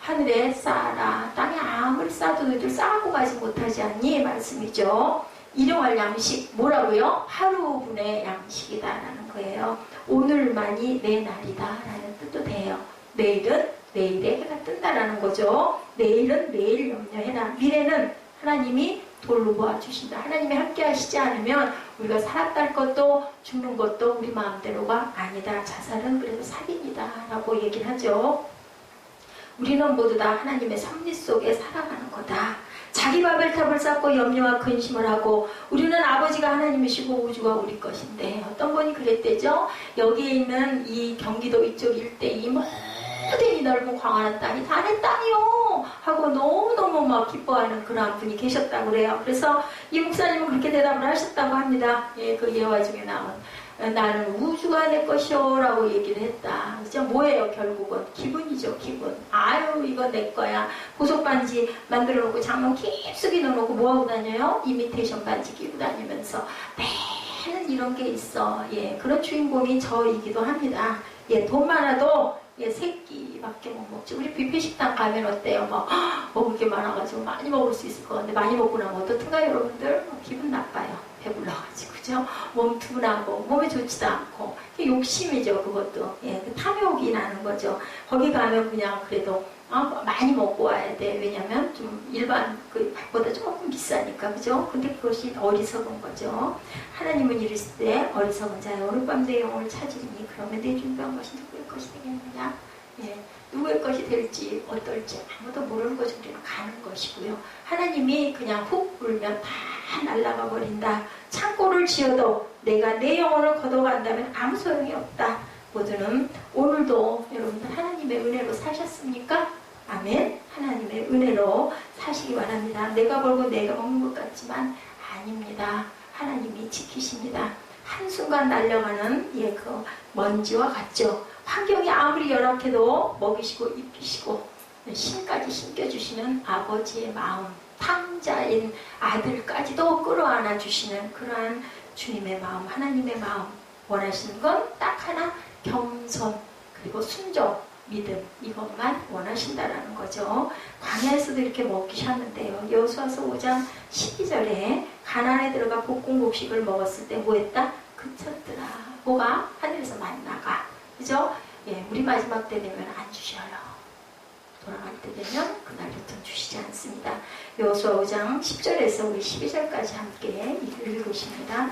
하늘에 쌓아라. 땅에 아무리 쌓아도 너희들 쌓고 가지 못하지 않니? 말씀이죠. 일용할 양식 뭐라고요? 하루분의 양식이다라는 거예요. 오늘만이 내 날이다 라는 뜻도 돼요. 내일은 내일에 해가 뜬다라는 거죠. 내일은 내일 염려해라. 미래는 하나님이 돌로 보아주신다. 하나님이 함께 하시지 않으면 우리가 살았다 할 것도 죽는 것도 우리 마음대로가 아니다. 자살은 그래도 살인이다 라고 얘기를 하죠. 우리는 모두 다 하나님의 섭리 속에 살아가는 거다. 자기 바벨탑을 쌓고 염려와 근심을 하고 우리는 아버지가 하나님이시고 우주가 우리 것인데 어떤 분이 그랬대죠. 여기에 있는 이 경기도 이쪽 일대 이 모든 이 넓은 광활한 땅이 다 내 땅이요 하고 너무너무 막 기뻐하는 그런 분이 계셨다고 그래요. 그래서 이 목사님은 그렇게 대답을 하셨다고 합니다. 예, 그 예화 중에 나온 나는 우주가 내 것이요 라고 얘기를 했다. 진짜 뭐예요 결국은? 기분이죠. 기분. 아유 이거 내 거야. 보석 반지 만들어 놓고 장롱 깊숙이 넣어놓고 뭐하고 다녀요? 이미테이션 반지 끼고 다니면서 매는 이런 게 있어. 예, 그런 주인공이 저이기도 합니다. 예, 돈 많아도 예, 새끼밖에 못 먹지. 우리 뷔페 식당 가면 어때요? 막 먹을 게 많아가지고 많이 먹을 수 있을 것 같은데 많이 먹고 나면 어떻든가요 여러분들? 기분 나빠요. 배불러가지고 그죠? 몸 둔하고 몸에 좋지도 않고 욕심이죠. 그것도 예, 그 탐욕이 나는 거죠. 거기 가면 그냥 그래도 많이 먹고 와야 돼. 왜냐면 좀 일반 그 밥보다 조금 비싸니까 그죠? 근데 그것이 어리석은 거죠. 하나님은 이르실 때 어리석은 자여 오늘 밤 내 영혼을 찾으리니 그러면 내 준비한 것이 누구의 것이 되겠느냐? 예, 누구의 것이 될지 어떨지 아무도 모르는 것이 우리는 가는 것이고요. 하나님이 그냥 훅 불면 다 날아가 버린다. 창고를 지어도 내가 내 영혼을 걷어간다면 아무 소용이 없다. 모두는 오늘도 여러분들 하나님의 은혜로 사셨습니까? 아멘. 하나님의 은혜로 사시기 바랍니다. 내가 벌고 내가 먹는 것 같지만 아닙니다. 하나님이 지키십니다. 한순간 날려가는 그 먼지와 같죠. 환경이 아무리 열악해도 먹이시고 입히시고 신까지 심겨주시는 아버지의 마음, 탕자인 아들까지도 끌어안아 주시는 그러한 주님의 마음, 하나님의 마음, 원하시는 건 딱 하나, 겸손, 그리고 순종, 믿음, 이것만 원하신다라는 거죠. 광야에서도 이렇게 먹이셨는데요. 여호수아서 5장 12절에 가나안에 들어가 볶음곡식을 먹었을 때 뭐했다? 그쳤더라. 뭐가? 하늘에서 만나가. 그죠? 우리 마지막 때 되면 안 주셔요. 돌아갈 때 되면 그날부터 주시지 않습니다. 여호수아 5장 10절에서 우리 12절까지 함께 읽으십니다.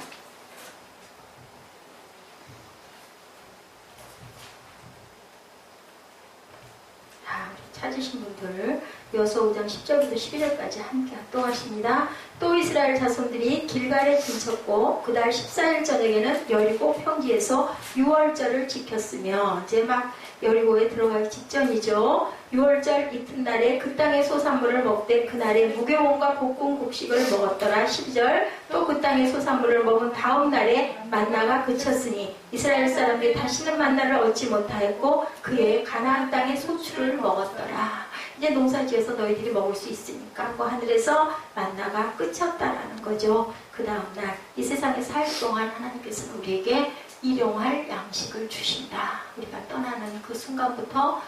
찾으신 분들 여호수아 5장 10절부터 12절까지 함께 합동하십니다. 또 이스라엘 자손들이 길갈에 진쳤고 그달 14일 저녁에는 여리고 평지에서 유월절을 지켰으며 이제 막 여리고에 들어가기 직전이죠. 유월절 이튿날에 그 땅의 소산물을 먹되 그날에 무교원과 볶은 곡식을 먹었더라. 12절 또 그 땅의 소산물을 먹은 다음 날에 만나가 그쳤으니 이스라엘 사람들이 다시는 만나를 얻지 못하였고 그의 가나안 땅의 소출을 먹었더라. 이제 농사지어서 너희들이 먹을 수 있으니까 그 하늘에서 만나가 끝쳤다라는 거죠. 그 다음날 이 세상에 살 동안 하나님께서는 우리에게 일용할 양식을 주신다. 우리가 떠나는 그 순간부터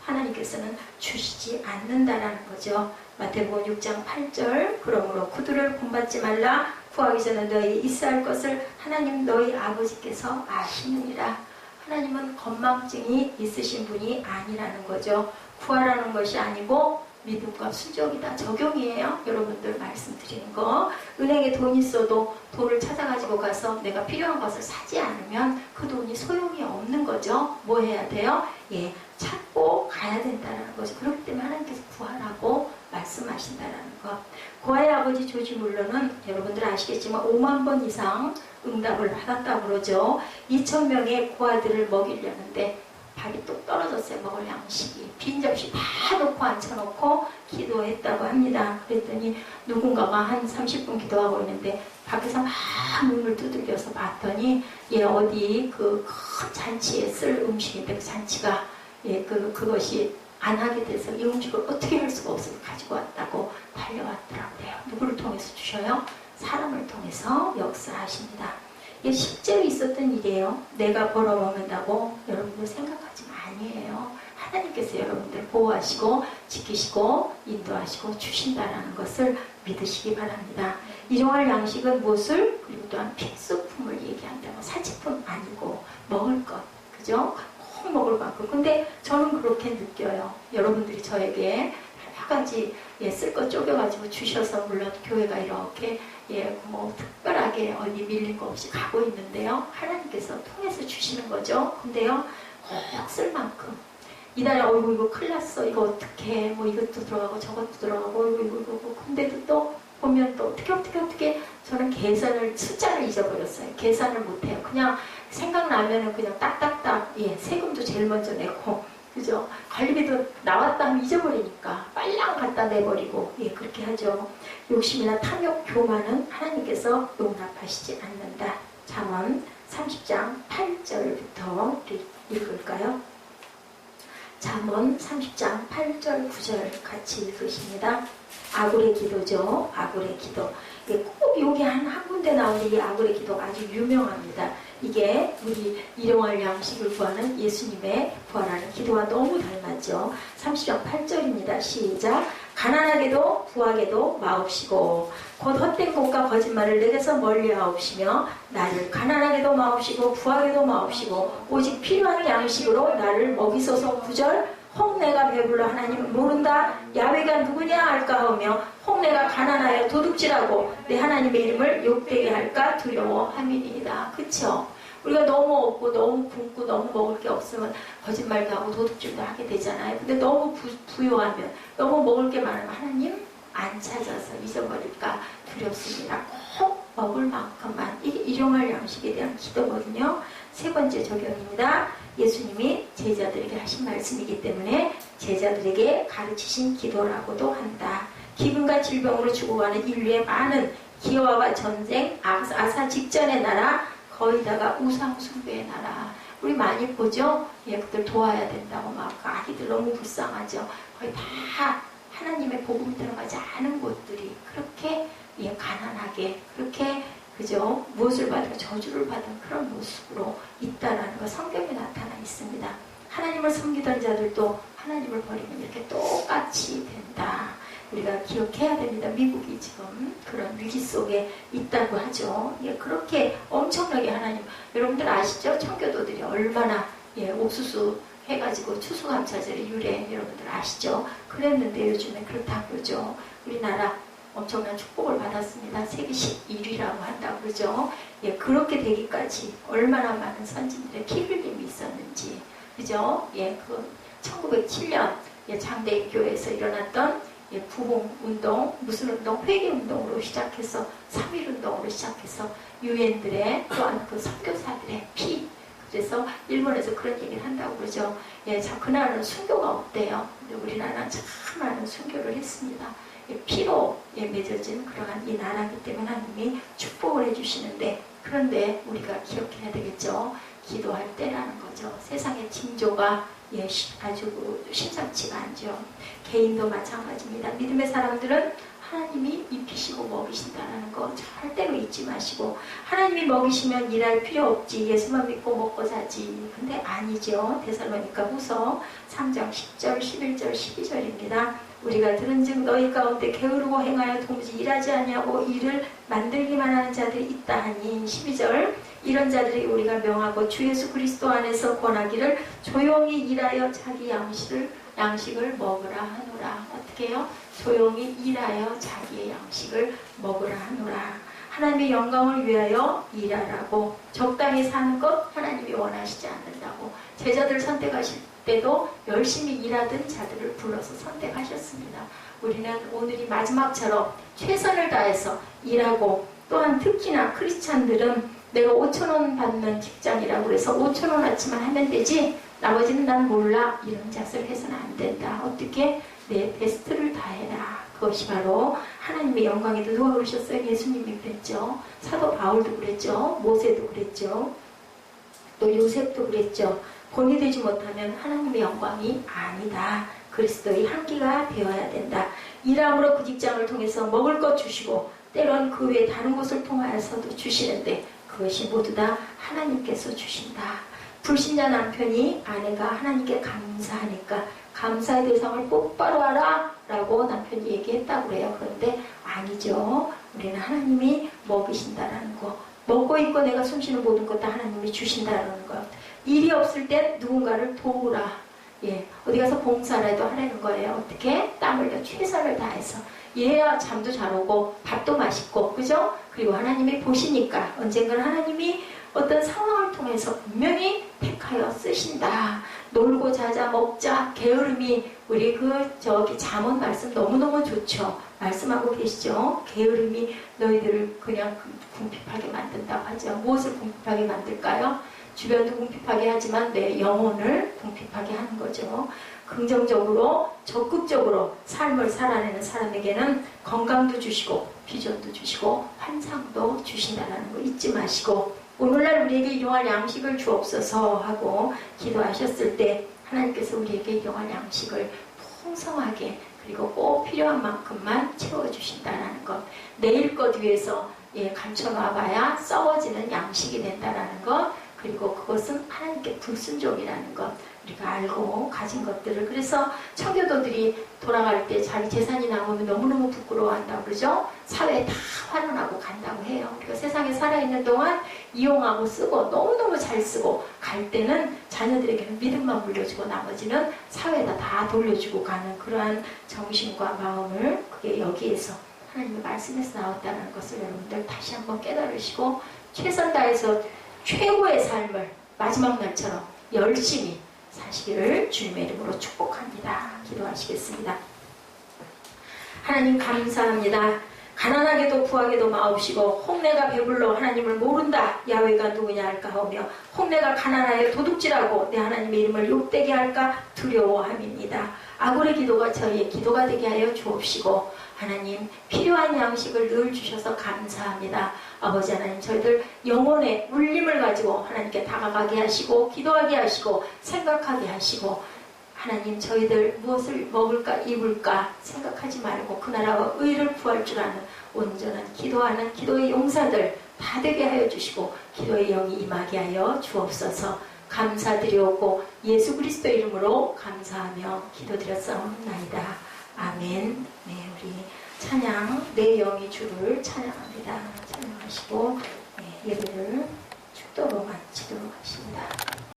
하나님께서는 주시지 않는다라는 거죠. 마태복음 6장 8절 그러므로 그들을 본받지 말라. 구하기 전에 너희 있어야 할 것을 하나님 너희 아버지께서 아시느니라. 하나님은 건망증이 있으신 분이 아니라는 거죠. 구하라는 것이 아니고 믿음과 순종이다. 적용이에요. 여러분들 말씀드리는 거. 은행에 돈 있어도 돈을 찾아가지고 가서 내가 필요한 것을 사지 않으면 그 돈이 소용이 없는 거죠. 뭐 해야 돼요? 찾고 가야 된다는 거죠. 그렇기 때문에 하나님께서 구하라고 말씀하신다는 것. 고아의 아버지 조지 물러는 여러분들 아시겠지만 5만 번 이상 응답을 받았다고 그러죠. 2,000명의 고아들을 먹이려는데 밥이 뚝 떨어졌어요. 먹을 양식이. 빈 접시 다 놓고 앉혀놓고 기도했다고 합니다. 그랬더니 누군가가 한 30분 기도하고 있는데 밖에서 막 문을 두들겨서 봤더니 어디 그 큰 잔치에 쓸 음식인데 그 잔치가 그것이 안 하게 돼서 이 음식을 어떻게 할 수가 없어서 가지고 왔다고 달려왔더라고요. 누구를 통해서 주셔요? 사람을 통해서 역사하십니다. 이게 실제로 있었던 일이에요. 내가 벌어먹는다고 여러분들 생각하지만 아니에요. 하나님께서 여러분들 보호하시고 지키시고 인도하시고 주신다라는 것을 믿으시기 바랍니다. 일용할 양식은 무엇을? 그리고 또한 필수품을 얘기한다고 사치품 아니고 먹을 것. 그죠? 꼭 먹을 만큼. 근데 저는 그렇게 느껴요. 여러분들이 저에게 여러 가지 쓸 것 쪼개가지고 주셔서 물론 교회가 이렇게 뭐 특별하게 어디 밀린 거 없이 가고 있는데요. 하나님께서 통해서 주시는 거죠. 근데요, 꼭 쓸 만큼. 이날에 이거 큰일 났어. 이거 어떡해. 뭐 이것도 들어가고 저것도 들어가고 이거. 근데도 또 보면 또 어떻게 저는 계산을 숫자를 잊어버렸어요. 계산을 못해요. 그냥 생각나면은 그냥 딱딱딱 세금도 제일 먼저 내고 그죠? 관리비도 나왔다 하면 잊어버리니까 빨랑 갖다 내버리고 그렇게 하죠. 욕심이나 탐욕, 교만은 하나님께서 용납하시지 않는다. 잠언 30장 8절부터 읽을까요? 잠언 30장 8절 9절 같이 읽으십니다. 아굴의 기도죠. 아굴의 기도. 꼭 여기 한 군데 나오는 이 아굴의 기도가 아주 유명합니다. 이게 우리 일용할 양식을 구하는 예수님의 구하라는 기도와 너무 닮았죠. 30장 8절입니다. 시작. 가난하게도 부하게도 마옵시고 곧 헛된 것과 거짓말을 내게서 멀리하옵시며 나를 가난하게도 마옵시고 부하게도 마옵시고 오직 필요한 양식으로 나를 먹이소서. 9절. 혹 내가 배불러 하나님은 모른다. 야훼가 누구냐 할까 하며 혹 내가 가난하여 도둑질하고 내 하나님의 이름을 욕되게 할까 두려워함이니이다. 그쵸? 우리가 너무 없고 너무 굶고 너무 먹을 게 없으면 거짓말도 하고 도둑질도 하게 되잖아요. 근데 너무 부요하면 너무 먹을 게 많으면 하나님 안 찾아서 잊어버릴까 두렵습니다. 꼭 먹을 만큼만. 이게 일용할 양식에 대한 기도거든요. 세 번째 적용입니다. 예수님이 제자들에게 하신 말씀이기 때문에 제자들에게 가르치신 기도라고도 한다. 기근과 질병으로 죽어가는 인류의 많은 기와와 전쟁, 아사 직전의 나라, 거기다가 우상 숭배의 나라. 우리 많이 보죠? 예, 그들 도와야 된다고 막 아기들 너무 불쌍하죠. 거의 다 하나님의 복음이 들어가지 않은 곳들이 그렇게 예, 가난하게 그렇게 그죠? 무엇을 받은 저주를 받은 그런 모습으로 있다라는 거 성경에 나타나 있습니다. 하나님을 섬기던 자들도 하나님을 버리면 이렇게 똑같이 된다. 우리가 기억해야 됩니다. 미국이 지금 그런 위기 속에 있다고 하죠. 예, 그렇게 엄청나게 하나님, 여러분들 아시죠? 청교도들이 얼마나 예, 옥수수 해가지고 추수감사절에 유래 여러분들 아시죠? 그랬는데 요즘에 그렇다고 그러죠. 우리나라 엄청난 축복을 받았습니다. 세계 11위라고 한다고 그러죠. 예, 그렇게 되기까지 얼마나 많은 선진들의 피 흘림이 있었는지, 그죠? 예, 그 1907년 예, 장대교회에서 일어났던 예, 부흥운동, 무슨 운동? 회개운동으로 시작해서 3.1운동으로 시작해서 유엔들의 또한 그 선교사들의 피, 그래서 일본에서 그런 얘기를 한다고 그러죠. 예, 자, 그날은 순교가 없대요. 근데 우리나라는 참 많은 순교를 했습니다. 예, 피로 예, 맺어진 그러한 이 나라이기 때문에 하나님이 축복을 해주시는데, 그런데 우리가 기억해야 되겠죠. 기도할 때라는 거죠. 세상의 징조가 예, 아주 심상치가 않죠. 개인도 마찬가지입니다. 믿음의 사람들은 하나님이 입히시고 먹이신다는 거 절대로 잊지 마시고, 하나님이 먹이시면 일할 필요 없지, 예수만 믿고 먹고 사지. 근데 아니죠. 데살로니가 후서 3장 10절, 11절, 12절입니다. 우리가 들은즉 너희 가운데 게으르고 행하여 도무지 일하지 아니하고 일을 만들기만 하는 자들이 있다 하니, 12절, 이런 자들이 우리가 명하고 주 예수 그리스도 안에서 권하기를 조용히 일하여 자기 양식을 먹으라 하노라. 어떻게 해요? 조용히 일하여 자기의 양식을 먹으라 하노라. 하나님의 영광을 위하여 일하라고. 적당히 사는 것 하나님이 원하시지 않는다고. 제자들 선택하실 때도 열심히 일하던 자들을 불러서 선택하셨습니다. 우리는 오늘이 마지막처럼 최선을 다해서 일하고, 또한 특히나 크리스찬들은 내가 5,000원 받는 직장이라고 해서 5,000원 아치만 하면 되지 나머지는 난 몰라, 이런 자세를 해서는 안 된다. 어떻게? 내 베스트를 다해라. 그것이 바로 하나님의 영광이다. 누가 그러셨어요? 예수님이 그랬죠. 사도 바울도 그랬죠. 모세도 그랬죠. 또 요셉도 그랬죠. 본이 되지 못하면 하나님의 영광이 아니다. 그리스도의 향기가 되어야 된다. 일함으로 그 직장을 통해서 먹을 것 주시고, 때론 그 외에 다른 곳을 통하여서도 주시는데, 그것이 모두 다 하나님께서 주신다. 불신자 남편이 아내가 하나님께 감사하니까 감사의 대상을 똑바로 하라 라고 남편이 얘기했다고 그래요. 그런데 아니죠. 우리는 하나님이 먹이신다라는 거, 먹고 있고 내가 숨쉬는 모든 것 다 하나님이 주신다라는 것, 일이 없을 땐 누군가를 도우라. 예, 어디 가서 봉사라도 하라는 거예요. 어떻게? 땀 흘려 최선을 다해서. 이래야 잠도 잘 오고 밥도 맛있고, 그죠? 그리고 하나님이 보시니까 언젠가는 하나님이 어떤 상황을 통해서 분명히 택하여 쓰신다. 놀고 자자 먹자 게으름이, 우리 잠언 말씀 너무너무 좋죠. 말씀하고 계시죠. 게으름이 너희들을 그냥 궁핍하게 만든다고 하죠. 무엇을 궁핍하게 만들까요? 주변도 궁핍하게 하지만 내 영혼을 궁핍하게 하는 거죠. 긍정적으로 적극적으로 삶을 살아내는 사람에게는 건강도 주시고 비전도 주시고 환상도 주신다는 거 잊지 마시고, 오늘날 우리에게 일용할 양식을 주옵소서 하고 기도하셨을 때 하나님께서 우리에게 일용할 양식을 풍성하게, 그리고 꼭 필요한 만큼만 채워주신다는 것, 내일 것 위해서 감춰놔봐야 썩어지는 양식이 된다는 것, 그리고 그것은 하나님께 불순종이라는 것, 우리가 알고 가진 것들을. 그래서 청교도들이 돌아갈 때 자기 재산이 남으면 너무너무 부끄러워한다고 그러죠. 사회에 다 환원하고 간다고 해요. 그리고 세상에 살아있는 동안 이용하고 쓰고 너무너무 잘 쓰고, 갈 때는 자녀들에게는 믿음만 물려주고 나머지는 사회에다 다 돌려주고 가는 그러한 정신과 마음을, 그게 여기에서 하나님의 말씀에서 나왔다는 것을 여러분들 다시 한번 깨달으시고, 최선 다해서 최고의 삶을 마지막 날처럼 열심히 사시기를 주님의 이름으로 축복합니다. 기도하시겠습니다. 하나님 감사합니다. 가난하게도 부하게도 마옵시고 홍내가 배불러 하나님을 모른다 야훼가 누구냐 할까 하며, 홍내가 가난하여 도둑질하고 내 하나님의 이름을 욕되게 할까 두려워함입니다. 아굴의 기도가 저희의 기도가 되게 하여 주옵시고 하나님 필요한 양식을 늘 주셔서 감사합니다. 아버지 하나님 저희들 영혼의 울림을 가지고 하나님께 다가가게 하시고 기도하게 하시고 생각하게 하시고 하나님 저희들 무엇을 먹을까 입을까 생각하지 말고 그 나라와 의를 구할 줄 아는 온전한 기도하는 기도의 용사들 다 되게 하여 주시고 기도의 영이 임하게 하여 주옵소서. 감사드리옵고 예수 그리스도 이름으로 감사하며 기도드렸사옵나이다. 아멘. 네, 우리 찬양 내 영이 주를 찬양합니다. 찬양하시고 네, 예배를 축도로 마치도록 하겠습니다.